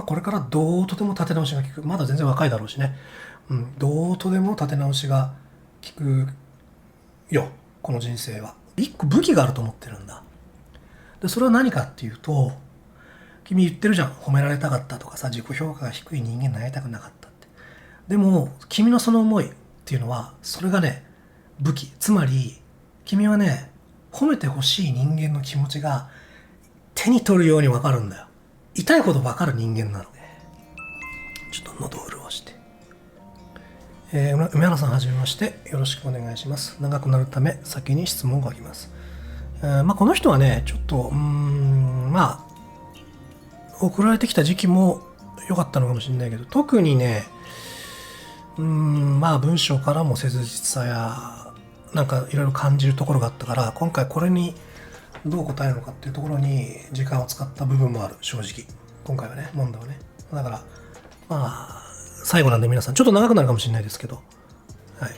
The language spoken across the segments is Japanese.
これからどうとでも立て直しが効く。まだ全然若いだろうしね。どうとでも立て直しが効くよ、この人生は。一個武器があると思ってるんだ。で、それは何かっていうと、君言ってるじゃん。褒められたかったとかさ、自己評価が低い人間になりたくなかったって。でも、君のその思いっていうのは、それがね、武器。つまり、君はね、褒めてほしい人間の気持ちが手に取るようにわかるんだよ。痛いほどわかる人間なの。ちょっと喉を潤して。梅原さんはじめまして。よろしくお願いします。長くなるため、先に質問があります。この人はね、ちょっと、送られてきた時期も良かったのかもしれないけど、特にね、文章からも切実さや、なんかいろいろ感じるところがあったから、今回これにどう答えるのかっていうところに時間を使った部分もある、正直。今回はね、問題はね。だから、最後なんで皆さん、ちょっと長くなるかもしれないですけど、はい。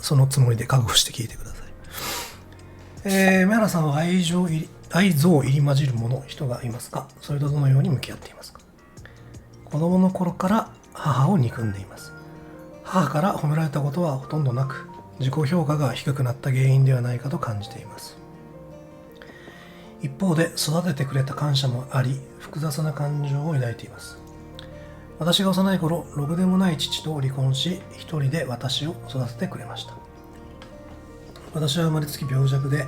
そのつもりで覚悟して聞いてください。梅原さんは愛憎入り混じる人がいますか？それとどのように向き合っていますか？子供の頃から母を憎んでいます。母から褒められたことはほとんどなく、自己評価が低くなった原因ではないかと感じています。一方で育ててくれた感謝もあり、複雑な感情を抱いています。私が幼い頃、ろくでもない父と離婚し、一人で私を育ててくれました。私は生まれつき病弱で、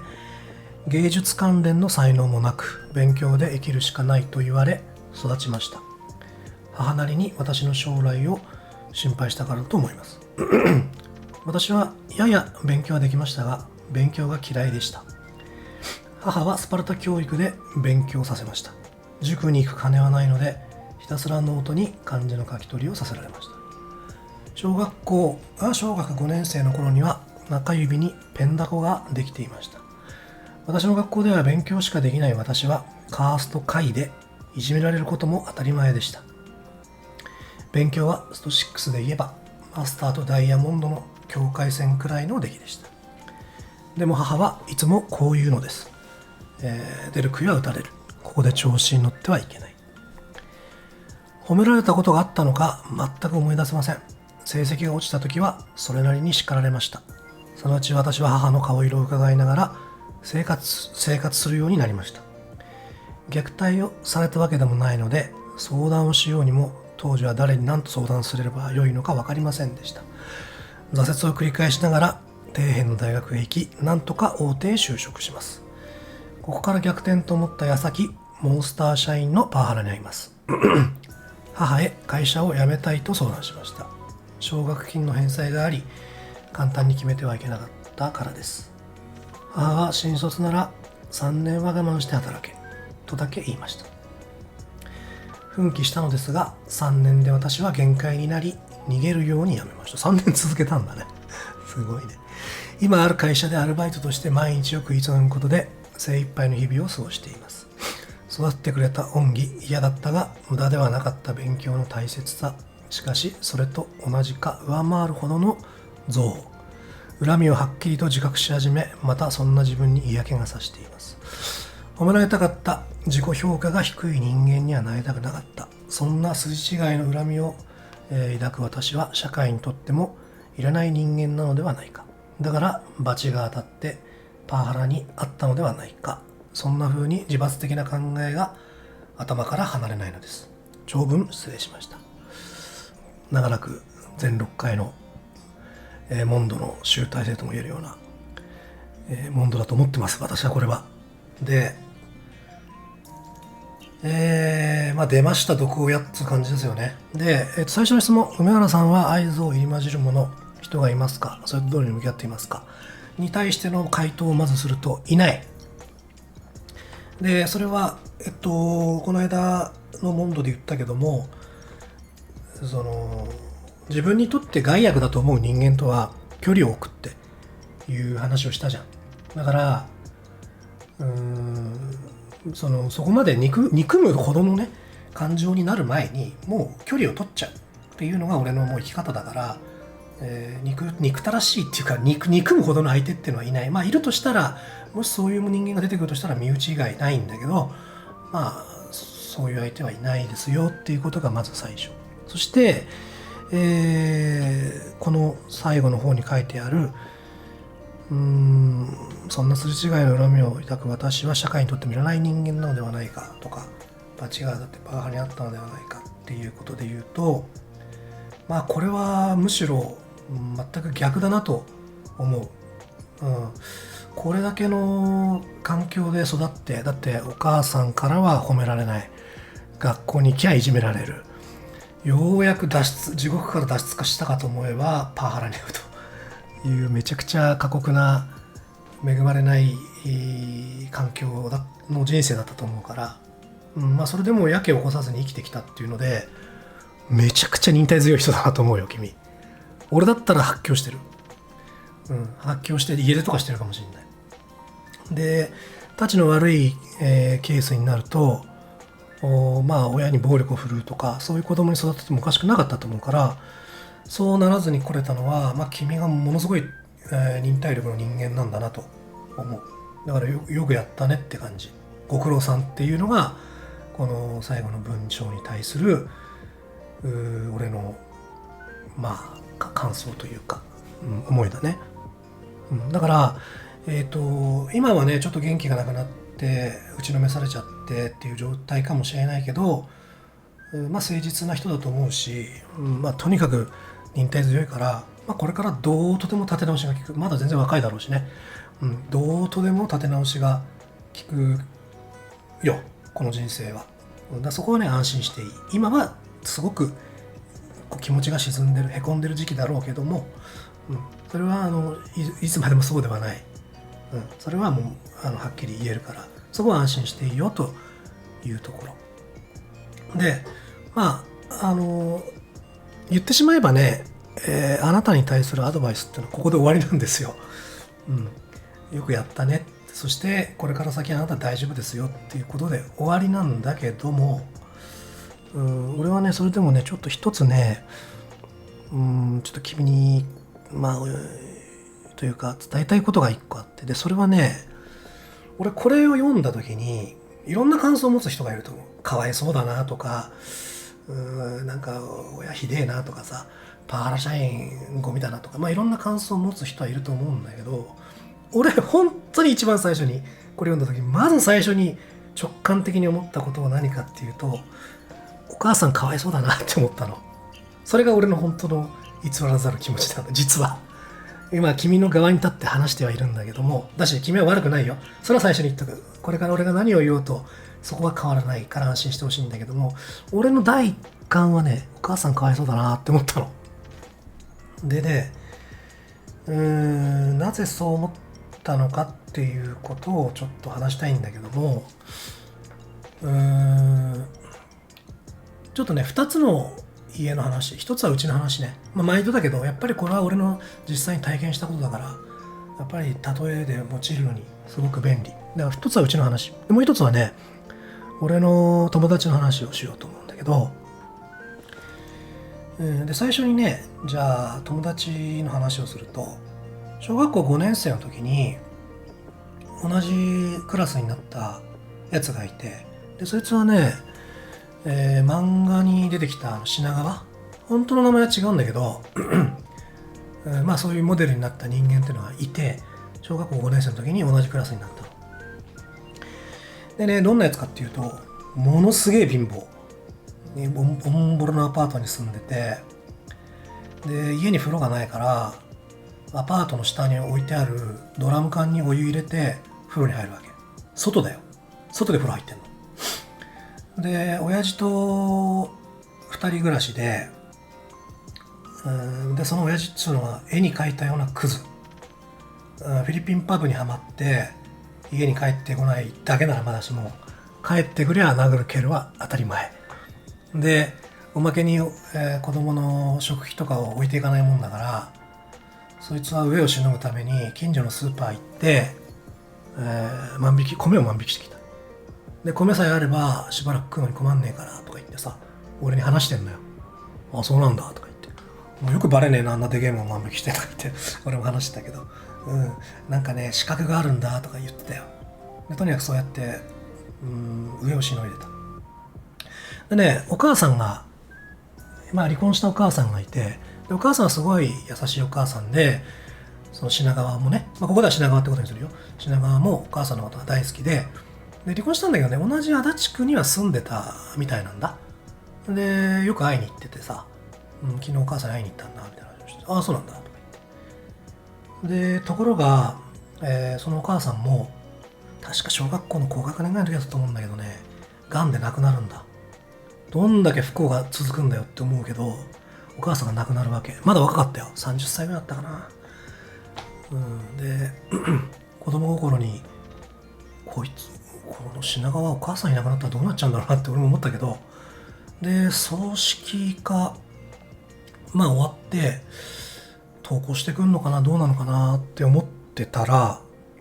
芸術関連の才能もなく、勉強で生きるしかないと言われ、育ちました。母なりに私の将来を心配したからだと思います。私はやや勉強はできましたが、勉強が嫌いでした。母はスパルタ教育で勉強させました。塾に行く金はないので、ひたすらノートに漢字の書き取りをさせられました。小学5年生の頃には中指にペンダコができていました。私の学校では勉強しかできない私はカースト下位でいじめられることも当たり前でした。勉強はスト6で言えばマスターとダイヤモンドの境界線くらいの出来でした。でも母はいつもこう言うのです。出る杭は打たれる。ここで調子に乗ってはいけない。褒められたことがあったのか全く思い出せません。成績が落ちた時はそれなりに叱られました。そのうち私は母の顔色を伺いながら生活するようになりました。虐待をされたわけでもないので、相談をしようにも当時は誰に何と相談すればよいのか分かりませんでした。挫折を繰り返しながら底辺の大学へ行き、なんとか大手へ就職します。ここから逆転と思った矢先、モンスター社員のパワハラに遭います。母へ会社を辞めたいと相談しました。奨学金の返済があり、簡単に決めてはいけなかったからです。母は新卒なら3年は我慢して働けとだけ言いました。奮起したのですが、3年で私は限界になり逃げるように辞めました。3年続けたんだね。すごいね。今ある会社でアルバイトとして毎日よく営むことで精一杯の日々を過ごしています。育ってくれた恩義、嫌だったが無駄ではなかった勉強の大切さ、しかしそれと同じか上回るほどの憎悪、恨みをはっきりと自覚し始め、またそんな自分に嫌気がさしています。褒められたかった、自己評価が低い人間にはなりたくなかった、そんな筋違いの恨みを、抱く私は社会にとってもいらない人間なのではないか。だから罰が当たってパワハラにあったのではないか。そんな風に自罰的な考えが頭から離れないのです。長文失礼しました。長らく全6回の、モンドの集大成とも言えるような、モンドだと思ってます、私はこれは。で、出ました毒親って感じですよね。で、最初の質問、梅原さんは愛憎を入り混じる人がいますか？それとどうに向き合っていますか？に対しての回答をまずすると、いない。で、それは、この間のモンドで言ったけども、自分にとって害悪だと思う人間とは距離を置くっていう話をしたじゃん。だから、そこまで憎むほどのね、感情になる前に、もう距離を取っちゃうっていうのが俺のもう生き方だから、憎たらしいっていうか憎むほどの相手っていうのはいない。いるとしたら、もしそういう人間が出てくるとしたら身内以外ないんだけど、そそういう相手はいないですよっていうことがまず最初。そして、この最後の方に書いてあるそんなすれ違いの恨みを抱く私は社会にとってもいらない人間なのではないかとか、場違いだってパワハラにあったのではないかっていうことで言うと、まあこれはむしろ全く逆だなと思う。これだけの環境で育って、だってお母さんからは褒められない、学校に行きゃいじめられる、ようやく地獄から脱出化したかと思えばパワハラに遭うというめちゃくちゃ過酷な恵まれない環境の人生だったと思うから、まあそれでもやけを起こさずに生きてきたっていうので、めちゃくちゃ忍耐強い人だなと思うよ君。俺だったら発狂してる。発狂して家出とかしてるかもしれない。で、たちの悪い、ケースになると、まあ親に暴力を振るうとか、そういう子供に育ててもおかしくなかったと思うから、そうならずに来れたのは、まあ君がものすごい、忍耐力の人間なんだなと思う。だからよくやったねって感じ。ご苦労さんっていうのがこの最後の文章に対する俺のまあ感想というか、思いだね。だから今はねちょっと元気がなくなって打ちのめされちゃってっていう状態かもしれないけど、まあ誠実な人だと思うし、まあとにかく忍耐強いから、まあ、これからどうとでも立て直しが効く。まだ全然若いだろうしね、どうとでも立て直しが効くよこの人生は。だそこはね安心していい。今はすごく気持ちが沈んでる、へこんでる時期だろうけども、それはいつまでもそうではない、それはもうはっきり言えるから、そこは安心していいよというところで、まあ言ってしまえばね、あなたに対するアドバイスっていうのはここで終わりなんですよ。よくやったね、そしてこれから先あなた大丈夫ですよっていうことで終わりなんだけども、俺はねそれでもねちょっと一つねちょっと君にというか伝えたいことが一個あって、でそれはね、俺これを読んだ時にいろんな感想を持つ人がいると思う。かわいそうだなとか、なんか親ひでえなとかさ、パワハラ社員ゴミだなとか、いろんな感想を持つ人はいると思うんだけど、俺本当に一番最初にこれ読んだ時、まず最初に直感的に思ったことは何かっていうと、お母さんかわいそうだなって思ったの。それが俺の本当の偽らざる気持ちなんだ、実は。今君の側に立って話してはいるんだけども、だし君は悪くないよ。それは最初に言っとく。これから俺が何を言おうとそこは変わらないから安心してほしいんだけども、俺の第一感はね、お母さんかわいそうだなって思ったの。でね、なぜそう思ったのかっていうことをちょっと話したいんだけども、ちょっとね2つの家の話、一つはうちの話ね、毎度だけどやっぱりこれは俺の実際に体験したことだから、やっぱり例えで用いるのにすごく便利だから一つはうちの話で、もう一つはね俺の友達の話をしようと思うんだけど、で最初にね、じゃあ友達の話をすると、小学校5年生の時に同じクラスになったやつがいて、でそいつはね、漫画に出てきた品川、本当の名前は違うんだけどそういうモデルになった人間っていうのがいて、小学校5年生の時に同じクラスになったのでね、どんなやつかっていうと、ものすげえ貧乏、ボンボロのアパートに住んでて、で家に風呂がないからアパートの下に置いてあるドラム缶にお湯入れて風呂に入るわけ。外だよ、外で風呂入ってんので、親父と2人暮らしで、でその親父っつうのは絵に描いたようなクズ、フィリピンパブにはまって家に帰ってこないだけならまだしも、帰ってくりゃ殴る蹴るは当たり前で、おまけに、子供の食費とかを置いていかないもんだから、そいつは上をしのぐために近所のスーパー行って、米を万引きしてきた。で米さえあればしばらく食うのに困んねえからとか言ってさ、俺に話してんのよ。あ、そうなんだとか言って、もうよくバレねえな、あんなでけえもん万引きしてとか言って俺も話してたけど、なんかね資格があるんだとか言ってたよ。でとにかくそうやって上をしのいでた。でね、お母さんが、まあ離婚したお母さんがいて、でお母さんはすごい優しいお母さんで、その品川もね、まあ、ここでは品川ってことにするよ。品川もお母さんのことが大好きで、離婚したんだけどね、同じ足立区には住んでたみたいなんだ。で、よく会いに行っててさ、昨日お母さんに会いに行ったんだ、みたいな話をして、ああ、そうなんだ、とか言って。で、ところが、そのお母さんも、確か小学校の高学年ぐらいの時だったと思うんだけどね、癌で亡くなるんだ。どんだけ不幸が続くんだよって思うけど、お母さんが亡くなるわけ。まだ若かったよ。30歳ぐらいだったかな。で、子供心に、この品川お母さんいなくなったらどうなっちゃうんだろうなって俺も思ったけど、で、葬式が、まあ終わって、投稿してくんのかな、どうなのかなって思ってたら、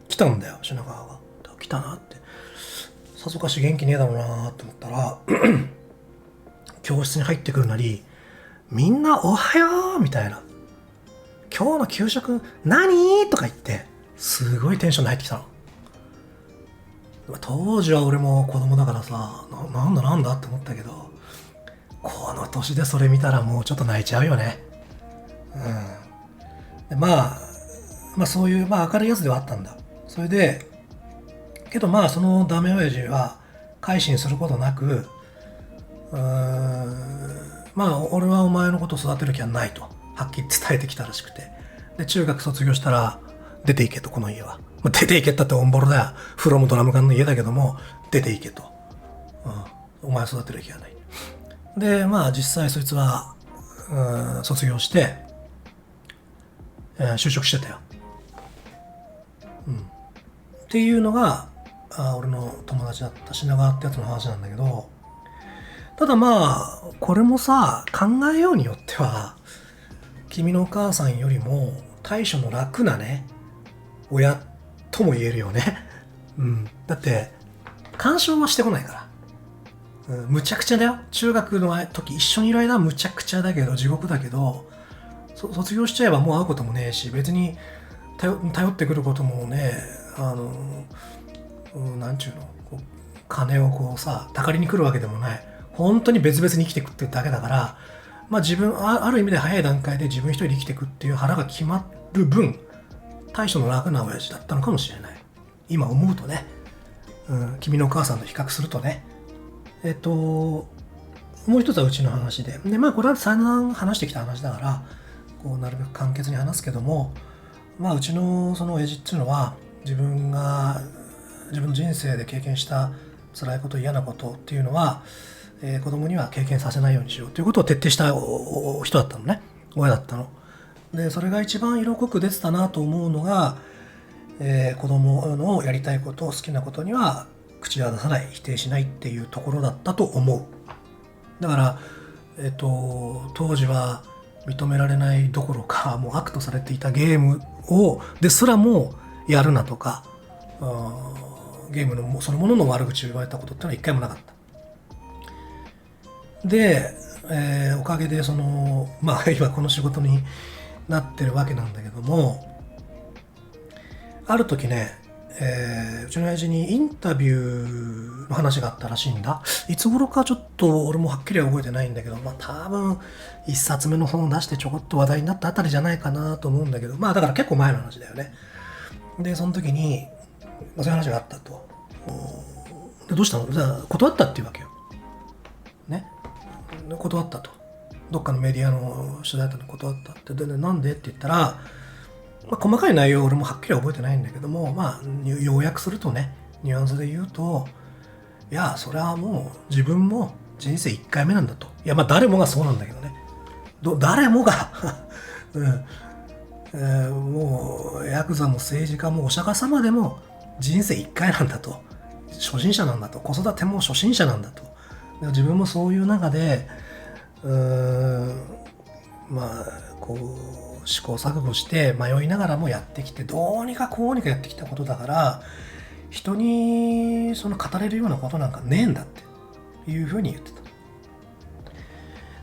来たんだよ、品川が。来たなって。さぞかし元気ねえだろうなって思ったら、教室に入ってくるなり、みんなおはようみたいな。今日の給食何とか言って、すごいテンションで入ってきたの。当時は俺も子供だからさ、なんだって思ったけど、この年でそれ見たらもうちょっと泣いちゃうよね。でまあそういう、まあ明るいやつではあったんだ。それで、けどまあそのダメ親父は改心することなく、まあ俺はお前のことを育てる気はないと、はっきり伝えてきたらしくて。で、中学卒業したら、出ていけと、この家は。出ていけったってオンボロだよ。フロムドラム缶の家だけども、出ていけと。お前育てる気はない。で、まあ実際そいつは、卒業して、就職してたよ。っていうのが、俺の友達だった品川ってやつの話なんだけど、ただまあ、これもさ、考えようによっては、君のお母さんよりも対処の楽なね、親とも言えるよね。だって、干渉はしてこないから。むちゃくちゃだよ。中学の時一緒にいる間はむちゃくちゃだけど、地獄だけど、卒業しちゃえばもう会うこともねえし、別に頼ってくることもね、なんちゅうの、金をこうさ、たかりに来るわけでもない。本当に別々に生きていくっていうだけだから、まあ自分、ある意味で早い段階で自分一人で生きていくっていう腹が決まる分、対処の楽な親父だったのかもしれない。今思うとね、君のお母さんと比較するとね。もう一つはうちの話で。で、まあこれは散々話してきた話だから、こうなるべく簡潔に話すけども、まあうちのその親父っていうのは、自分の人生で経験した辛いこと、嫌なことっていうのは、子供には経験させないようにしようということを徹底した人だったのね。親だったの。で、それが一番色濃く出てたなと思うのが、子供のやりたいこと、好きなことには口は出さない、否定しないっていうところだったと思う。だから、当時は認められないどころか、もう悪とされていたゲームですらもやるなとか、ゲームのそのものの悪口を言われたことってのは一回もなかった。で、おかげでまあ今この仕事になってるわけなんだけども、ある時ね、うちの親父にインタビューの話があったらしいんだ。いつ頃かちょっと俺もはっきりは覚えてないんだけど、まあ多分一冊目の本を出してちょこっと話題になったあたりじゃないかなと思うんだけど、まあだから結構前の話だよね。で、その時に、そういう話があったと。で、どうしたの？じゃあ断ったっていうわけよ。ね。断ったと。どっかのメディアの取材だったのに断ったって。で、なんでって言ったら、まあ、細かい内容は俺もはっきりは覚えてないんだけども、まあ、要約するとね、ニュアンスで言うと、いや、それはもう自分も人生1回目なんだと。いや、まあ誰もがそうなんだけどね。誰もが、もうヤクザも政治家もお釈迦様でも人生1回なんだと。初心者なんだと。子育ても初心者なんだと。自分もそういう中で、まあ、こう、試行錯誤して迷いながらもやってきて、どうにかこうにかやってきたことだから、人に語れるようなことなんかねえんだっていうふうに言ってた。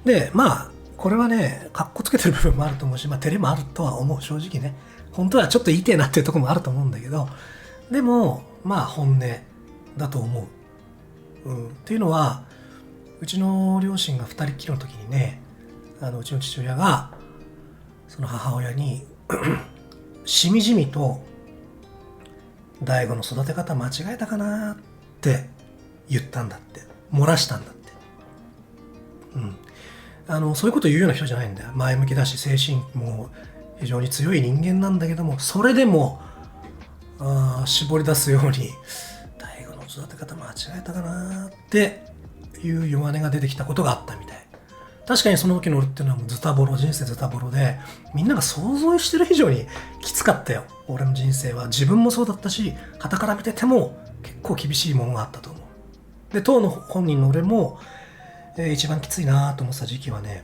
で、まあ、これはね、かっこつけてる部分もあると思うし、まあ、照れもあるとは思う、正直ね。本当はちょっと言いてえなっていうところもあると思うんだけど、でも、まあ、本音だと思う。っていうのは、うちの両親が2人っきりの時にね、うちの父親がその母親にしみじみと大悟の育て方間違えたかなって言ったんだって、漏らしたんだって。そういうこと言うような人じゃないんだよ。前向きだし精神も非常に強い人間なんだけども、それでも絞り出すように大悟の育て方間違えたかなっていう弱音が出てきたことがあったみたい。確かにその時の俺っていうのはもうズタボロ、人生ズタボロで、みんなが想像してる以上にきつかったよ。俺の人生は。自分もそうだったし、傍から見てても結構厳しいものがあったと思う。で、当の本人の俺も、一番きついなと思ってた時期はね、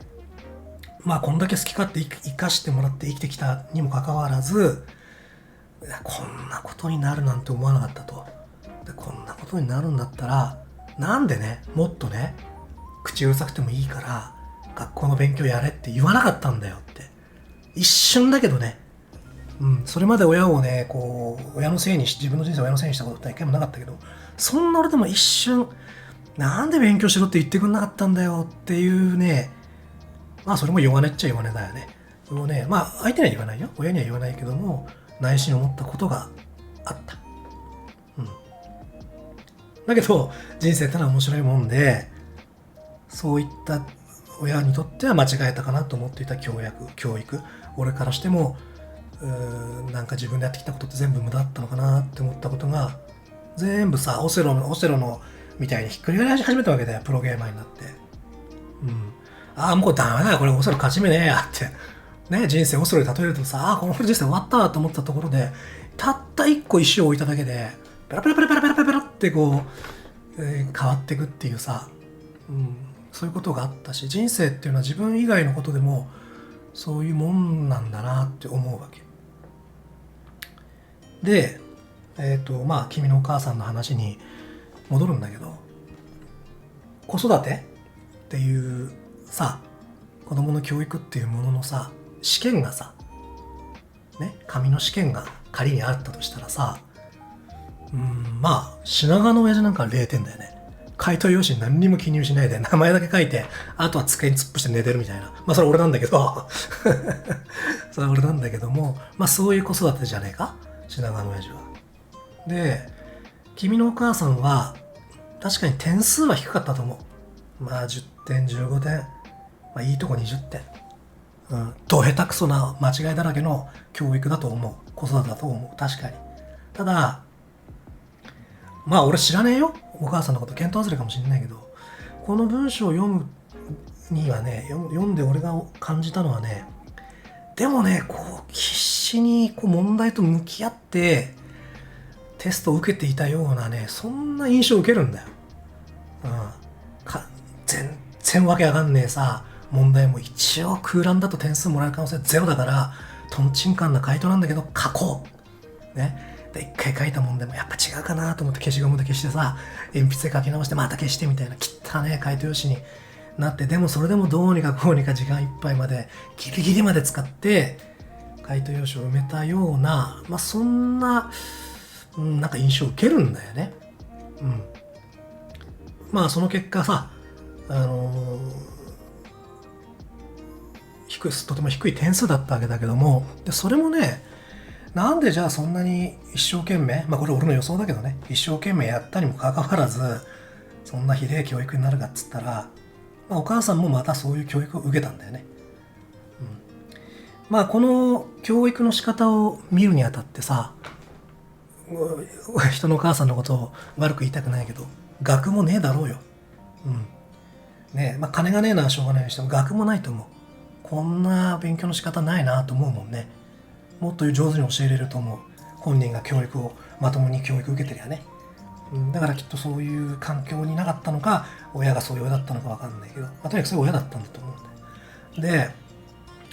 まあこんだけ好き勝手生かしてもらって生きてきたにもかかわらず、こんなことになるなんて思わなかったと。で、こんなことになるんだったら、なんでね、もっとね、口うるさくてもいいから学校の勉強やれって言わなかったんだよって。一瞬だけどね、それまで親をね、こう親のせいにし、自分の人生を親のせいにしたことって一回もなかったけど、そんな俺でも一瞬、なんで勉強しろって言ってくんなかったんだよっていうね、まあそれも弱音っちゃ弱音だよね。それをね、まあ相手には言わないよ、親には言わないけども、内心思ったことがあった。だけど人生ってのは面白いもんで、そういった親にとっては間違えたかなと思っていた教育、俺からしてもなんか自分でやってきたことって全部無駄だったのかなって思ったことが全部さ、オセロのみたいにひっくり返し始めたわけだよ、プロゲーマーになって。ああもうダメだよ、これオセロ勝ち目ねえやってね、人生オセロで例えるとさ、この人生終わったと思ったところで、たった一個石を置いただけでペラペラペラペラペラペラってこう、変わっていくっていうさ、そういうことがあったし、人生っていうのは自分以外のことでもそういうもんなんだなって思うわけで、まあ君のお母さんの話に戻るんだけど、子育てっていうさ、子供の教育っていうもののさ、試験がさね、紙の試験が仮にあったとしたらさ、まあ品川の親父なんか0点だよね。回答用紙何にも記入しないで名前だけ書いて、あとは机に突っ伏して寝てるみたいな。まあそれ俺なんだけどそれ俺なんだけども、まあそういう子育てじゃねえか、品川の親父は。で、君のお母さんは確かに点数は低かったと思う。まあ10点15点、まあいいとこ20点、ど下手くそな間違いだらけの教育だと思う、子育てだと思う。確かに。ただまあ俺知らねえよ、お母さんのこと。見当外れかもしれないけど、この文章を読むにはね、読んで俺が感じたのはね、でもね、こう必死にこう問題と向き合ってテストを受けていたようなね、そんな印象を受けるんだよ。全然わけわかんねえさ、問題も一応空欄だと点数もらえる可能性ゼロだから、とんちんかんな回答なんだけど書こうね。で、一回書いたもんでもやっぱ違うかなと思って消しゴムで消してさ、鉛筆で書き直してまた消してみたいな汚ね回答用紙になって、でもそれでもどうにかこうにか時間いっぱいまでギリギリまで使って回答用紙を埋めたような、まあそんな、なんか印象を受けるんだよね。まあその結果さ、とても低い点数だったわけだけども、でそれもね、なんでじゃあそんなに一生懸命、まあこれ俺の予想だけどね、一生懸命やったにもかかわらずそんなひでえ教育になるかっつったら、まあ、お母さんもまたそういう教育を受けたんだよね。まあこの教育の仕方を見るにあたってさ、人のお母さんのことを悪く言いたくないけど、学もねえだろうよ。ねえ、まあ金がねえのはしょうがないにしても学もないと思う。こんな勉強の仕方ないなと思うもんね。もっと上手に教えれると思う。本人が教育をまともに教育受けてりゃね。だからきっとそういう環境になかったのか、親がそういう親だったのかわかんないけど、とにかくそういう親だったんだと思うんだよ。で、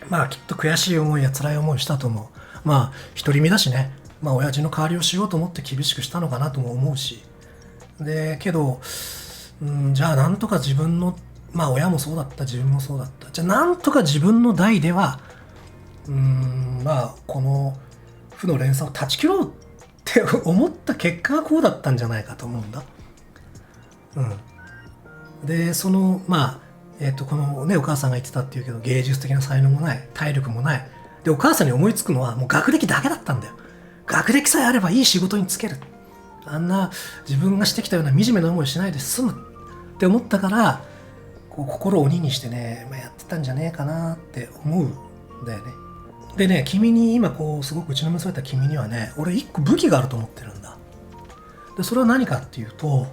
まあきっと悔しい思いや辛い思いしたと思う。まあ独り身だしね、まあ親父の代わりをしようと思って厳しくしたのかなとも思うし。で、けど、じゃあなんとか自分の、まあ親もそうだった、自分もそうだった。じゃあなんとか自分の代では、まあこの負の連鎖を断ち切ろうって思った結果がこうだったんじゃないかと思うんだ。でそのこのねお母さんが言ってたっていうけど、芸術的な才能もない、体力もない。でお母さんに思いつくのはもう学歴だけだったんだよ。学歴さえあればいい仕事に就ける、あんな自分がしてきたような惨めな思いしないで済むって思ったから、こう心を鬼にしてね、やってたんじゃねえかなって思うんだよね。でね、君に今こうすごく打ちのめされた君にはね、俺一個武器があると思ってるんだ。でそれは何かっていうと、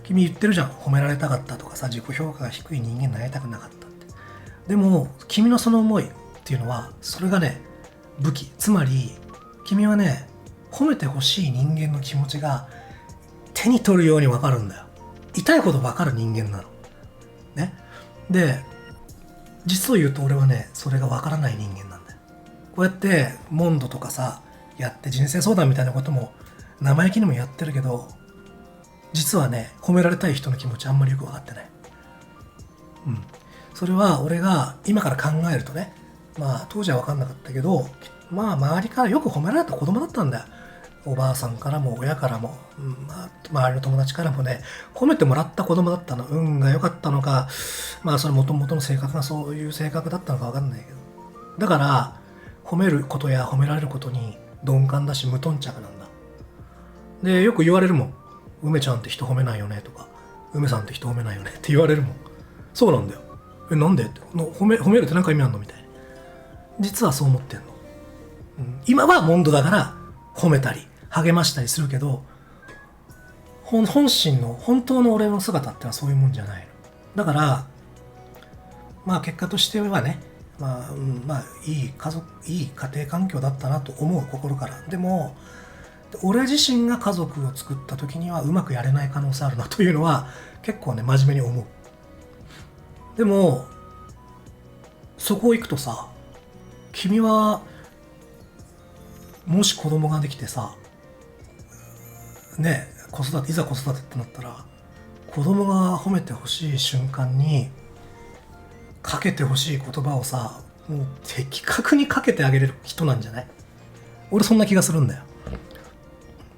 君言ってるじゃん、褒められたかったとかさ、自己評価が低い人間になりたくなかったって。でも君のその思いっていうのは、それがね武器。つまり君はね、褒めてほしい人間の気持ちが手に取るように分かるんだよ。痛いほど分かる人間なのね。で実を言うと俺はね、それが分からない人間なんだよ。こうやってモンドとかさやって、人生相談みたいなことも生意気にもやってるけど、実はね、褒められたい人の気持ちあんまりよく分かってない。それは俺が今から考えるとね、当時は分かんなかったけど、周りからよく褒められた子供だったんだよ。おばあさんからも親からも、周りの友達からもね、褒めてもらった子供だったの。運が良かったのか、それ元々の性格がそういう性格だったのか分かんないけど。だから、褒めることや褒められることに鈍感だし無頓着なんだ。で、よく言われるもん。梅ちゃんって人褒めないよねとか、梅さんって人褒めないよねって言われるもん。そうなんだよ。なんでって、褒めるって何か意味あんのみたいな。実はそう思ってんの。今はモンドだから褒めたり励ましたりするけど、本心の本当の俺の姿ってのはそういうもんじゃないの。だから結果としてはね、いい家族、いい家庭環境だったなと思う、心から。でも俺自身が家族を作った時にはうまくやれない可能性あるなというのは結構ね真面目に思う。でもそこを行くとさ、君はもし子供ができてさね、いざ子育てってなったら、子供が褒めてほしい瞬間にかけてほしい言葉をさ、もう的確にかけてあげれる人なんじゃない？俺そんな気がするんだよ。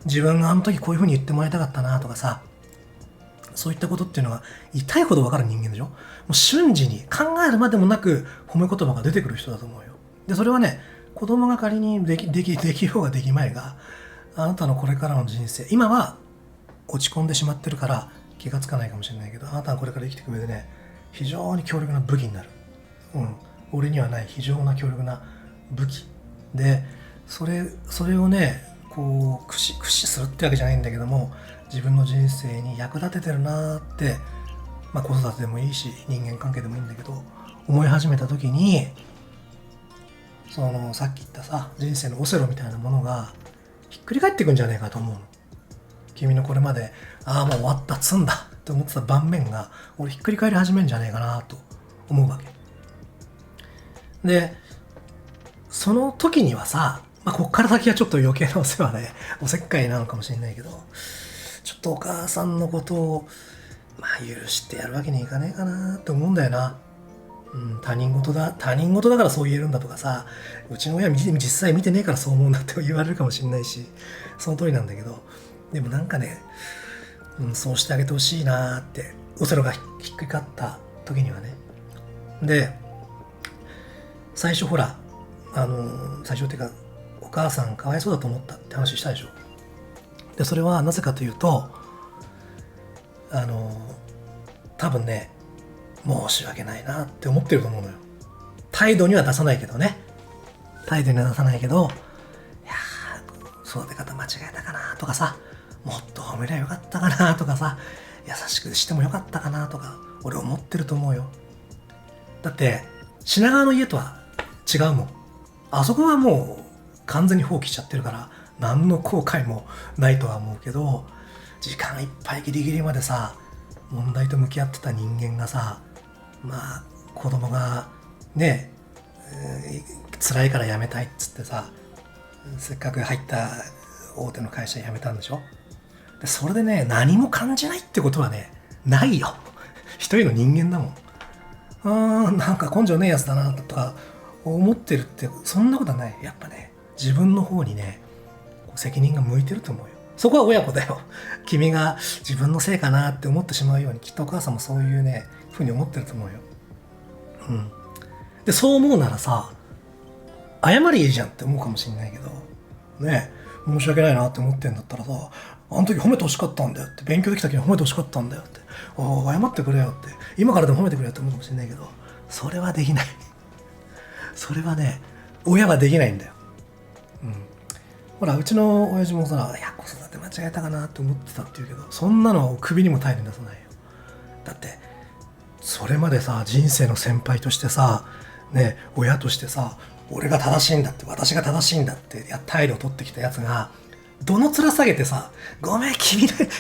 自分があの時こういう風に言ってもらいたかったなとかさ、そういったことっていうのは痛いほど分かる人間でしょ。もう瞬時に考えるまでもなく褒め言葉が出てくる人だと思うよ。でそれはね、子供が仮にできようができまいが、あなたのこれからの人生、今は落ち込んでしまってるから気がつかないかもしれないけど、あなたはこれから生きていく上でね、非常に強力な武器になる。俺にはない非常な強力な武器で、それをね、こう駆使するってわけじゃないんだけども、自分の人生に役立ててるなーって、子育てでもいいし人間関係でもいいんだけど、思い始めた時に、さっき言ったさ、人生のオセロみたいなものがひっくり返っていくんじゃねえかと思うの。君のこれまでもう終わった積んだって思ってた盤面が俺ひっくり返り始めるんじゃねえかなと思うわけで、その時にはさ、こっから先はちょっと余計なお世話でおせっかいなのかもしれないけど、ちょっとお母さんのことを許してやるわけにいかねえかなって思うんだよな。他人事だからそう言えるんだとかさ、うちの親実際見てねえからそう思うんだって言われるかもしれないし、その通りなんだけど、でもなんかね、そうしてあげてほしいなって、オセロがひっくり返った時にはね。で最初ほら、最初っていうか、お母さんかわいそうだと思ったって話したでしょ。でそれはなぜかというと、多分ね、申し訳ないなって思ってると思うのよ。態度には出さないけど、いや育て方間違えたかなとかさ、もっと褒めりゃよかったかなとかさ、優しくしてもよかったかなとか俺思ってると思うよ。だって品川の家とは違うもん。あそこはもう完全に放棄しちゃってるから何の後悔もないとは思うけど、時間いっぱいギリギリまでさ問題と向き合ってた人間がさ、子供がね、辛いから辞めたいっつってさ、せっかく入った大手の会社辞めたんでしょ。でそれでね、何も感じないってことはね、ないよ。一人の人間だもん。なんか根性ねえやつだなとか思ってるって、そんなことはない。やっぱね、自分の方にね責任が向いてると思うよ。そこは親子だよ。君が自分のせいかなって思ってしまうように、きっとお母さんもそういうね、ふうに思ってると思うよ。うん。で、そう思うならさ、謝りいいじゃんって思うかもしれないけど、ねえ、申し訳ないなって思ってんだったらさ、あの時褒めてほしかったんだよって、勉強できた時に褒めてほしかったんだよって、謝ってくれよって、今からでも褒めてくれよって思うかもしれないけど、それはできない。それはね、親はできないんだよ。うん。ほら、うちの親父もさ、いや、子育て間違えたかなって思ってたって言うけど、そんなのを首にも体に出さないよ。だって、それまでさ、人生の先輩としてさ、ね、親としてさ、俺が正しいんだって、私が正しいんだって態度を取ってきたやつが、どの面下げてさ、ごめん、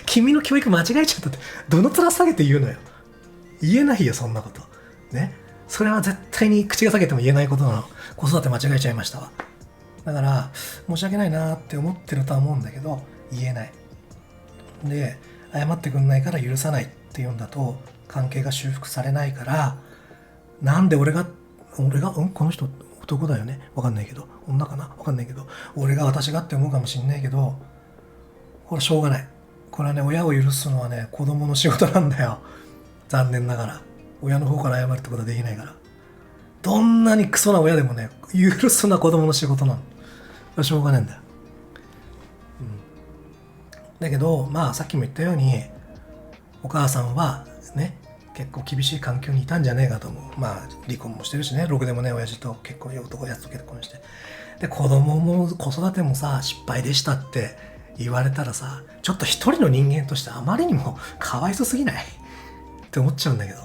君の教育間違えちゃったって、どの面下げて言うのよ。言えないよ、そんなこと。ね。それは絶対に口が下げても言えないことなの。子育て間違えちゃいましたわ。だから、申し訳ないなって思ってるとは思うんだけど、言えない。で、謝ってくんないから許さないっていうんだと、関係が修復されないから、なんでこの人男だよね、わかんないけど、女かな、わかんないけど、私がって思うかもしんないけど、これしょうがない。これはね、親を許すのはね、子供の仕事なんだよ。残念ながら。親の方から謝るってことはできないから。どんなにクソな親でもね、許すのは子供の仕事なの。これしょうがないんだよ。だけど、まあさっきも言ったように、お母さんはね、結構厳しい環境にいたんじゃねえかと思う。まあ離婚もしてるしね、ろくでもね、親父と男やつと結婚して。で、子供も子育てもさ、失敗でしたって言われたらさ、ちょっと一人の人間としてあまりにもかわいそすぎないって思っちゃうんだけど。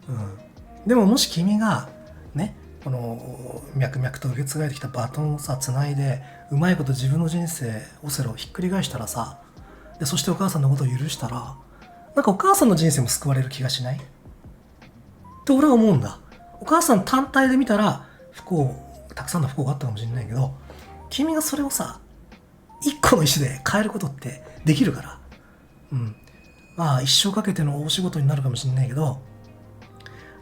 うん。でももし君が、ね、この脈々と受け継がれてきたバトンをさ、繋いで、うまいこと自分の人生、オセロをひっくり返したらさ、で、そしてお母さんのことを許したら、なんかお母さんの人生も救われる気がしないって俺は思うんだ。お母さん単体で見たら、たくさんの不幸があったかもしれないけど、君がそれをさ、一個の石で変えることってできるから。うん。まあ一生かけての大仕事になるかもしれないけど、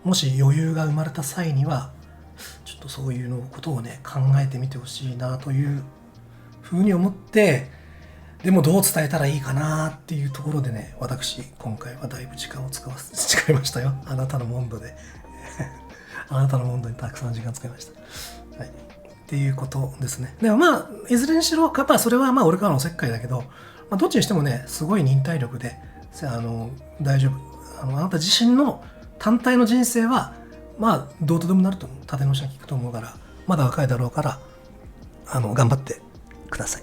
もし余裕が生まれた際には、ちょっとそういうのことをね、考えてみてほしいなというふうに思って、でもどう伝えたらいいかなっていうところでね、私、今回はだいぶ時間を使いましたよ。あなたの問答で。あなたの問答にたくさん時間使いました。はい。っていうことですね。でもまあ、いずれにしろ、それはまあ俺からのおせっかいだけど、まあ、どっちにしてもね、すごい忍耐力で、大丈夫。あなた自身の単体の人生は、まあ、どうとでもなると思う。立て直しが効くと思うから、まだ若いだろうから、頑張ってください。